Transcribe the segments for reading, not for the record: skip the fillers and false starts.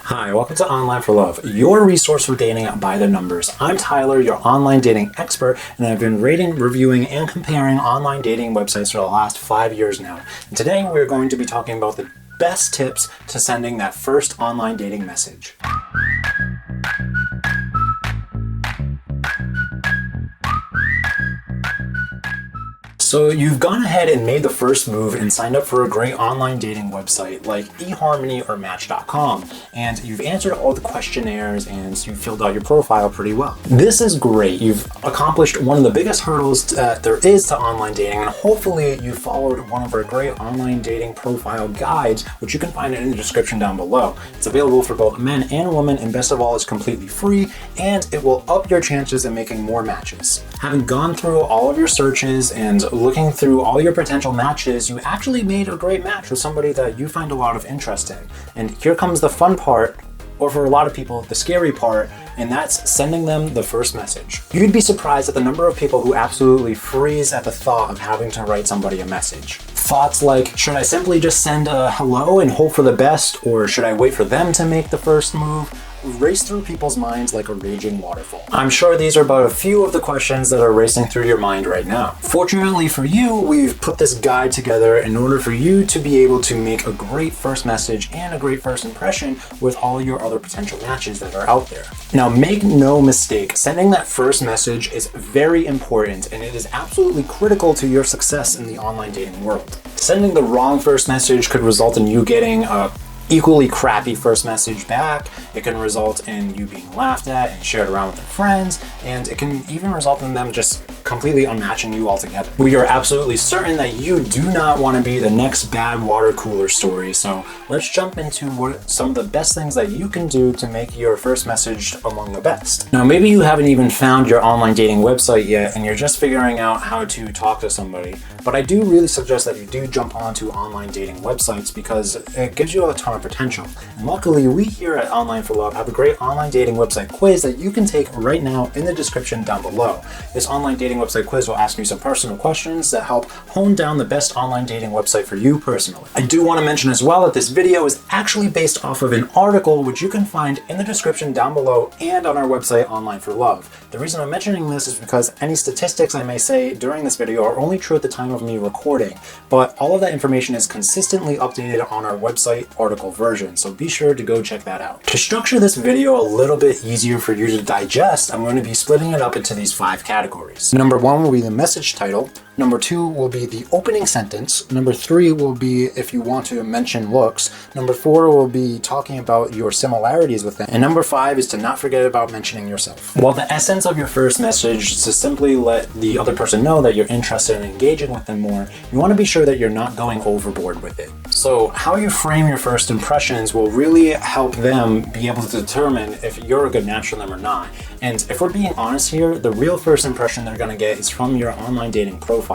Hi, welcome to Online for Love, your resource for dating by the numbers. I'm Tyler, your online dating expert, and I've been rating, reviewing, and comparing online dating websites for the last 5 years now. And today we're going to be talking about the best tips to sending that first online dating message. So you've gone ahead and made the first move and signed up for a great online dating website like eHarmony or Match.com, and you've answered all the questionnaires and you've filled out your profile pretty well. This is great. You've accomplished one of the biggest hurdles that there is to online dating, and hopefully you followed one of our great online dating profile guides, which you can find in the description down below. It's available for both men and women, and best of all, it's completely free, and it will up your chances of making more matches. Having gone through all of your searches and looking through all your potential matches, you actually made a great match with somebody that you find a lot of interest in. And here comes the fun part, or for a lot of people, the scary part, and that's sending them the first message. You'd be surprised at the number of people who absolutely freeze at the thought of having to write somebody a message. Thoughts like, should I simply just send a hello and hope for the best, or should I wait for them to make the first move? Race through people's minds like a raging waterfall. I'm sure these are but a few of the questions that are racing through your mind right now. Fortunately for you, we've put this guide together in order for you to be able to make a great first message and a great first impression with all your other potential matches that are out there. Now, make no mistake, sending that first message is very important, and it is absolutely critical to your success in the online dating world. Sending the wrong first message could result in you getting a equally crappy first message back. It can result in you being laughed at and shared around with their friends, and it can even result in them just completely unmatching you altogether. We are absolutely certain that you do not want to be the next bad water cooler story, so let's jump into what some of the best things that you can do to make your first message among the best. Now, maybe you haven't even found your online dating website yet and you're just figuring out how to talk to somebody, but I do really suggest that you do jump onto online dating websites because it gives you a ton of potential. And luckily, we here at Online for Love have a great online dating website quiz that you can take right now in the description down below. This online dating website quiz will ask you some personal questions that help hone down the best online dating website for you personally. I do want to mention as well that this video is actually based off of an article which you can find in the description down below and on our website Online for Love. The reason I'm mentioning this is because any statistics I may say during this video are only true at the time of me recording, but all of that information is consistently updated on our website article version, so be sure to go check that out. To structure this video a little bit easier for you to digest, I'm going to be splitting it up into these 5 categories. Number 1 will be the message title. Number 2 will be the opening sentence. Number 3 will be if you want to mention looks. Number 4 will be talking about your similarities with them. And number 5 is to not forget about mentioning yourself. While the essence of your first message is to simply let the other person know that you're interested in engaging with them more, you want to be sure that you're not going overboard with it. So how you frame your first impressions will really help them be able to determine if you're a good match for them or not. And if we're being honest here, the real first impression they're going to get is from your online dating profile.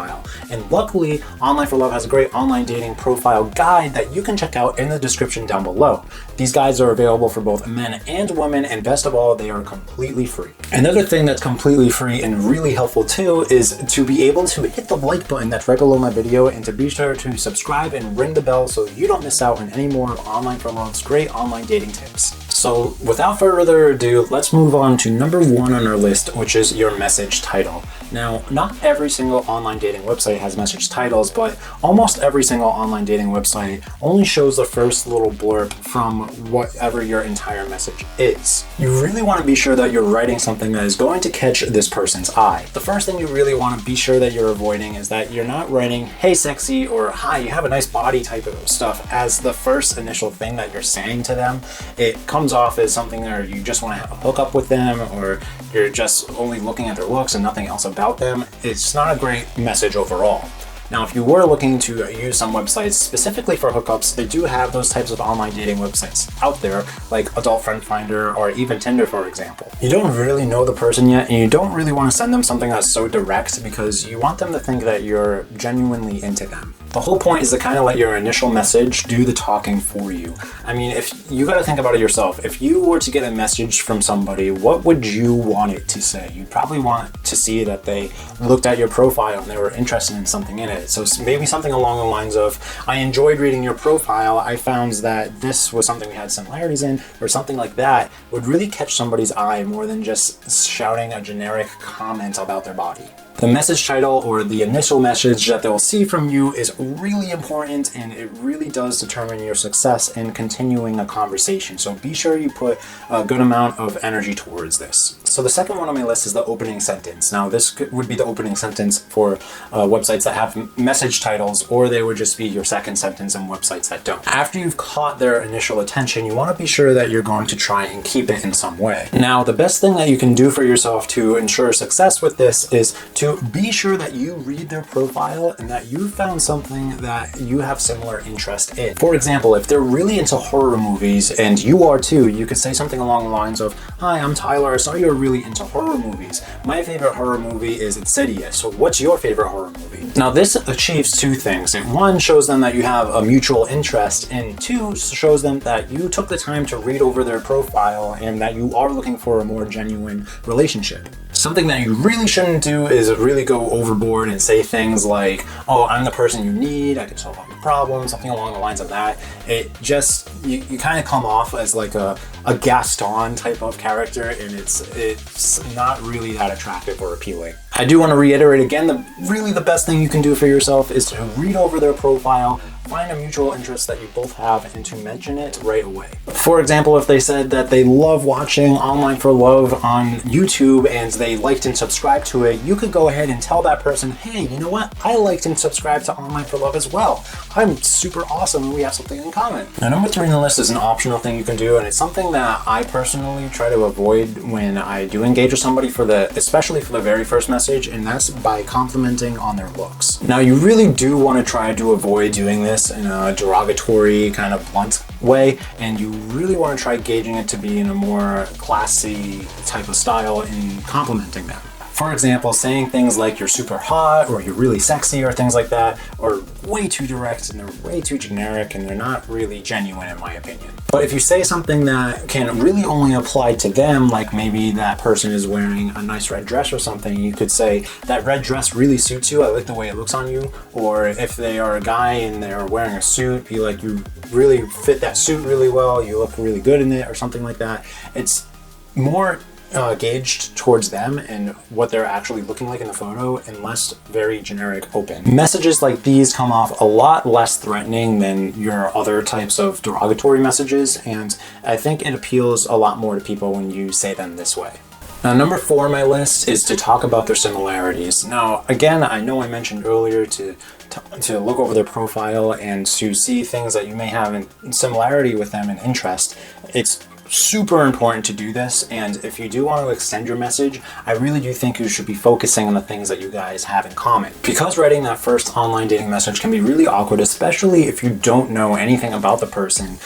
And luckily, Online for Love has a great online dating profile guide that you can check out in the description down below. These guides are available for both men and women, and best of all, they are completely free. Another thing that's completely free and really helpful too is to be able to hit the like button that's right below my video, and to be sure to subscribe and ring the bell so you don't miss out on any more of Online for Love's great online dating tips. So without further ado, let's move on to number 1 on our list, which is your message title. Now, not every single online dating website has message titles, but almost every single online dating website only shows the first little blurb from whatever your entire message is. You really want to be sure that you're writing something that is going to catch this person's eye. The first thing you really want to be sure that you're avoiding is that you're not writing, hey sexy, or hi, you have a nice body type of stuff as the first initial thing that you're saying to them. It comes off as something where you just want to have a hookup with them, or you're just only looking at their looks and nothing else about them. It's not a great message overall. Now, if you were looking to use some websites specifically for hookups, they do have those types of online dating websites out there, like Adult Friend Finder or even Tinder, for example. You don't really know the person yet, and you don't really want to send them something that's so direct because you want them to think that you're genuinely into them. The whole point is to kind of let your initial message do the talking for you. I mean, if you got to think about it yourself, if you were to get a message from somebody, what would you want it to say? You'd probably want to see that they looked at your profile and they were interested in something in it. So maybe something along the lines of, I enjoyed reading your profile, I found that this was something we had similarities in, or something like that would really catch somebody's eye more than just shouting a generic comment about their body. The message title or the initial message that they'll see from you is really important, and it really does determine your success in continuing a conversation. So be sure you put a good amount of energy towards this. So the second one on my list is the opening sentence. Now this would be the opening sentence for websites that have message titles, or they would just be your second sentence in websites that don't. After you've caught their initial attention, you want to be sure that you're going to try and keep it in some way. Now, the best thing that you can do for yourself to ensure success with this is to be sure that you read their profile and that you found something that you have similar interest in. For example, if they're really into horror movies and you are too, you could say something along the lines of, "Hi, I'm Tyler. I saw you're really into horror movies. My favorite horror movie is Insidious. So what's your favorite horror movie?" Now this achieves two things. One, shows them that you have a mutual interest, and two, shows them that you took the time to read over their profile and that you are looking for a more genuine relationship. Something that you really shouldn't do is really go overboard and say things like, "Oh, I'm the person you need, I can solve all your problems," something along the lines of that. It just, you kind of come off as like a Gaston type of character, and it's not really that attractive or appealing. I do want to reiterate again, the best thing you can do for yourself is to read over their profile, find a mutual interest that you both have, and to mention it right away. For example, if they said that they love watching Online for Love on YouTube and they liked and subscribed to it, you could go ahead and tell that person, "Hey, you know what? I liked and subscribed to Online for Love as well. I'm super awesome and we have something in common." Now, number 3 on the list is an optional thing you can do, and it's something that I personally try to avoid when I do engage with somebody especially for the very first message, and that's by complimenting on their looks. Now, you really do want to try to avoid doing this in a derogatory kind of blunt way, and you really want to try gauging it to be in a more classy type of style in complimenting them. For example, saying things like "you're super hot" or "you're really sexy" or things like that are way too direct and they're way too generic, and they're not really genuine in my opinion. But if you say something that can really only apply to them, like maybe that person is wearing a nice red dress or something, you could say, "That red dress really suits you, I like the way it looks on you." Or if they are a guy and they're wearing a suit, be like, "You really fit that suit really well, you look really good in it," or something like that. It's more gauged towards them and what they're actually looking like in the photo, and less very generic open. Messages like these come off a lot less threatening than your other types of derogatory messages, and I think it appeals a lot more to people when you say them this way. Now, number 4 on my list is to talk about their similarities. Now, again, I know I mentioned earlier to look over their profile and to see things that you may have in similarity with them in interest. It's super important to do this, and if you do want to extend your message, I really do think you should be focusing on the things that you guys have in common. Because writing that first online dating message can be really awkward, especially if you don't know anything about the person.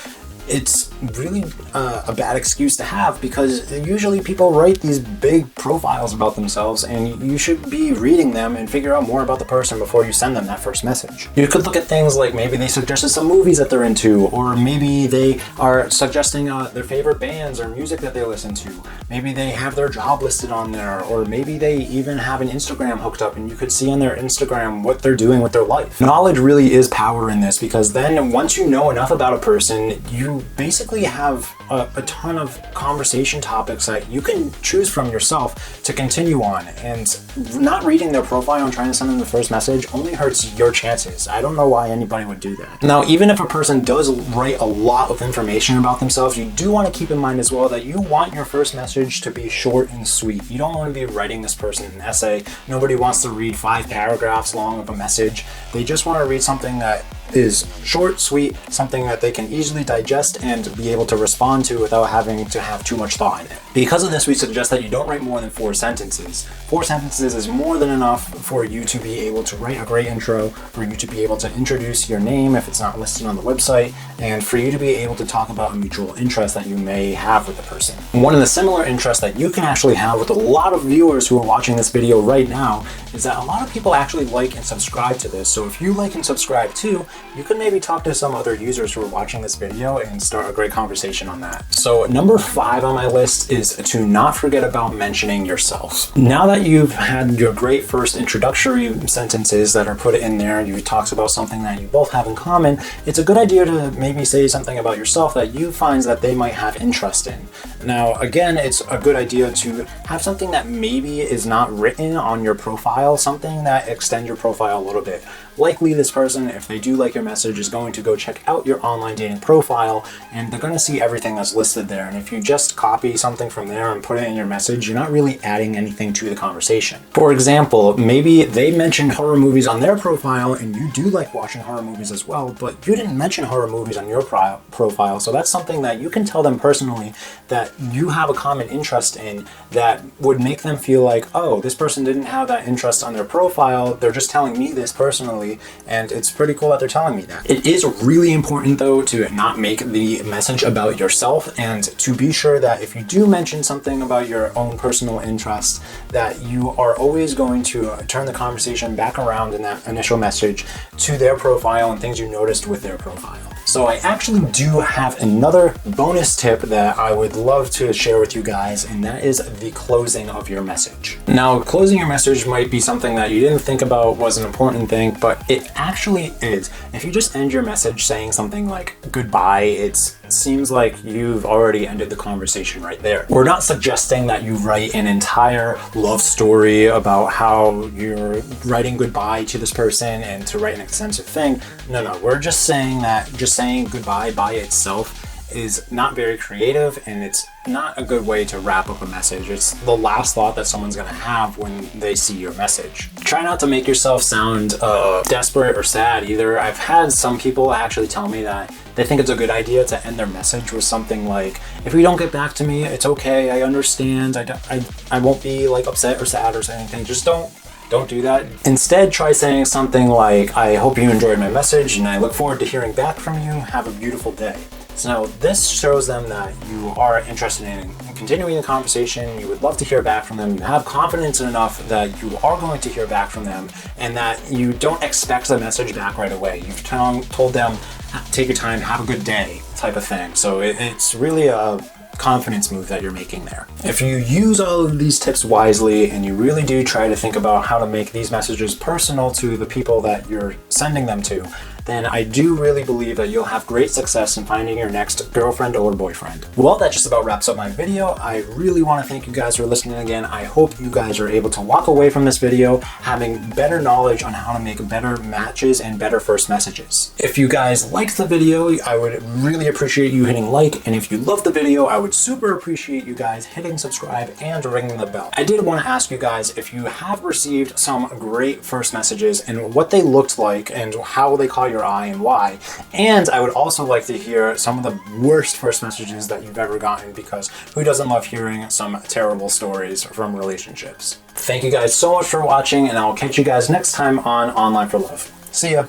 It's really a bad excuse to have, because usually people write these big profiles about themselves, and you should be reading them and figure out more about the person before you send them that first message. You could look at things like maybe they suggested some movies that they're into, or maybe they are suggesting their favorite bands or music that they listen to. Maybe they have their job listed on there, or maybe they even have an Instagram hooked up and you could see on their Instagram what they're doing with their life. Knowledge really is power in this, because then once you know enough about a person, you basically have a ton of conversation topics that you can choose from yourself to continue on, and not reading their profile and trying to send them the first message only hurts your chances. I don't know why anybody would do that. Now, even if a person does write a lot of information about themselves, you do want to keep in mind as well that you want your first message to be short and sweet. You don't want to be writing this person an essay. Nobody wants to read 5 paragraphs long of a message. They just want to read something that is short, sweet, something that they can easily digest and be able to respond respond to without having to have too much thought in it. Because of this, we suggest that you don't write more than 4 sentences. 4 sentences is more than enough for you to be able to write a great intro, for you to be able to introduce your name if it's not listed on the website, and for you to be able to talk about a mutual interest that you may have with the person. One of the similar interests that you can actually have with a lot of viewers who are watching this video right now is that a lot of people actually like and subscribe to this. So if you like and subscribe too, you could maybe talk to some other users who are watching this video and start a great conversation on that. So number 5 on my list is to not forget about mentioning yourself. Now that you've had your great first introductory sentences that are put in there, you talked about something that you both have in common, it's a good idea to maybe say something about yourself that you find that they might have interest in. Now, again, it's a good idea to have something that maybe is not written on your profile, something that extends your profile a little bit. Likely this person, if they do like your message, is going to go check out your online dating profile and they're going to see everything that's listed there. And if you just copy something from there and put it in your message, you're not really adding anything to the conversation. For example, maybe they mentioned horror movies on their profile and you do like watching horror movies as well, but you didn't mention horror movies on your profile. So that's something that you can tell them personally that you have a common interest in that would make them feel like, oh, this person didn't have that interest on their profile. They're just telling me this personally. And it's pretty cool that they're telling me that. It is really important though to not make the message about yourself and to be sure that if you do mention something about your own personal interest, that you are always going to turn the conversation back around in that initial message to their profile and things you noticed with their profile. So I actually do have another bonus tip that I would love to share with you guys, and that is the closing of your message. Now, closing your message might be something that you didn't think about was an important thing, but it actually is. If you just end your message saying something like goodbye, it seems like you've already ended the conversation right there. We're not suggesting that you write an entire love story about how you're writing goodbye to this person and to write an extensive thing. No, we're just saying that just saying goodbye by itself is not very creative and it's not a good way to wrap up a message. It's the last thought that someone's gonna have when they see your message. Try not to make yourself sound desperate or sad either. I've had some people actually tell me that they think it's a good idea to end their message with something like, if you don't get back to me, it's okay, I understand, I won't be like upset or sad or anything, just don't do that. Instead, try saying something like, I hope you enjoyed my message and I look forward to hearing back from you. Have a beautiful day. So now this shows them that you are interested in continuing the conversation, you would love to hear back from them, you have confidence enough that you are going to hear back from them, and that you don't expect the message back right away. You've told them, take your time, have a good day type of thing. So it's really a confidence move that you're making there. If you use all of these tips wisely and you really do try to think about how to make these messages personal to the people that you're sending them to, then I do really believe that you'll have great success in finding your next girlfriend or boyfriend. Well, that just about wraps up my video. I really want to thank you guys for listening again. I hope you guys are able to walk away from this video having better knowledge on how to make better matches and better first messages. If you guys liked the video, I would really appreciate you hitting like, and if you loved the video, I would super appreciate you guys hitting subscribe and ringing the bell. I did want to ask you guys if you have received some great first messages and what they looked like and how they caught your eye and why. And I would also like to hear some of the worst first messages that you've ever gotten, because who doesn't love hearing some terrible stories from relationships? Thank you guys so much for watching, and I'll catch you guys next time on Online for Love. See ya.